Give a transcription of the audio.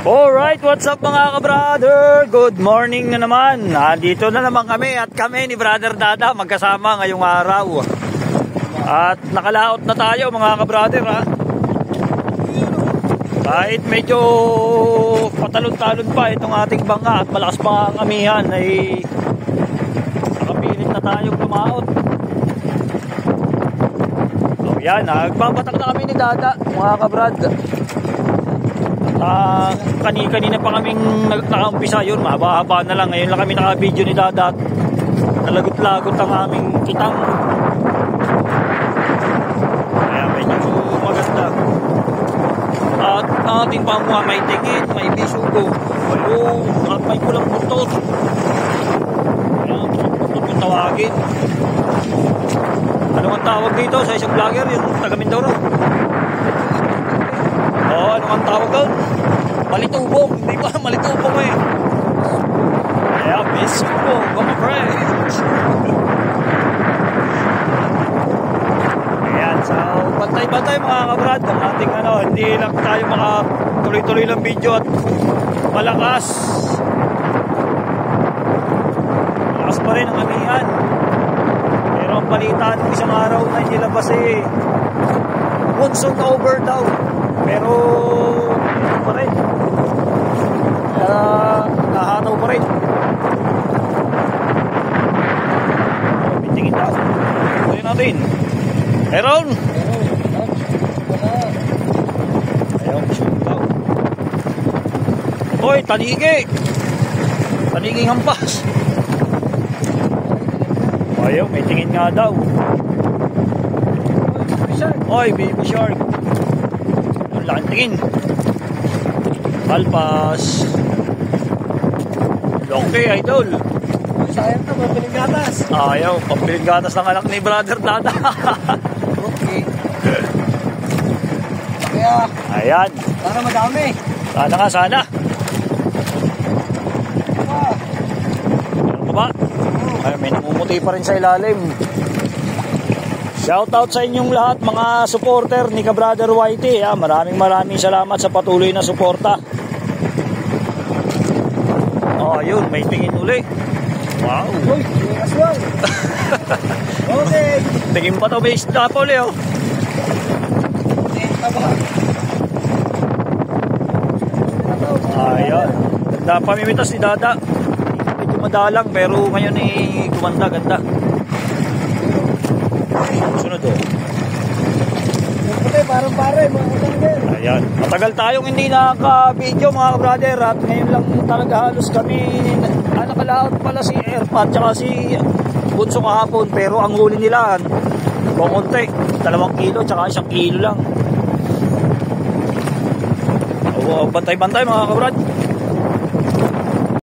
Alright, what's up mga ka-brother? Good morning na naman. Dito na naman kami at kami ni Brother Dada magkasama ngayong araw. At nakalaot na tayo mga ka-brother ha. Kahit medyo patalon-talon pa itong ating bangka at malakas pa ang amihan ay nakapilit na tayong lumaot. So yan, nagbabatak na kami ni Dada mga ka-brad. Kanina pa kaming nakaumpisa yun, mahaba-haba na lang. Ngayon lang kami naka-video ni Dada. Nalagot-lagot ang aming kitang. Kaya medyo maganda. At ang ating pamuha may tingin, may bisugo, balong, at may kulang putot. Kaya putot yung tawagin. Ano ang tawag dito sa isang vlogger? Yung taga Mindoro. Oo, ano ang tawag doon? Malitubong, hindi pa malitubong eh. Kaya bisugo, mga friends. Ayan, so bantay-bantay mga kabrad ang ating hindi lang tayo tuloy-tuloy lang video at malakas pa rin ang amihan. Pero ang balita ng isang araw na inilabas monsoon over daw, pero ano pa rin, nahataw pa rin. Bitingin daw tuloy natin. Meron ayaw, shoot daw. Hoy, taniging hampas. Ayaw, may tingin nga daw. Hoy, baby shark. Ang laking tingin. Alpas. Longke, idol. Sayang to, pampiling gatas. Ayaw, pampiling gatas ng anak ni Brother Dada. Okay. Kaya, ayan. sana madami. Sana nga, sana. Meron pa ba? Ay, may namumuti pa rin sa ilalim. Shoutout sa inyong lahat mga supporter ni ka-Brother Whitey. Maraming salamat sa patuloy na suporta. Oh, yun, may tingin uli. Wow. Uy, aswang. Okay. Tingin pa to, base na pa uli oh. Ayan. Ganda pamimitas ni Dada. Medyo madalang pero ngayon gumanda, ganda. Sunod oh. Okay, parang-pare, mga kutangin. Ayan. Matagal tayong hindi nakaka-video mga ka-brother. At ngayon lang talaga halos kami nakalaot pala si Airpod tsaka si Bunso kahapon. Pero ang huli nila kumunti, 2 kilo tsaka 1 kilo lang. Bantay-bantay mga ka-brad.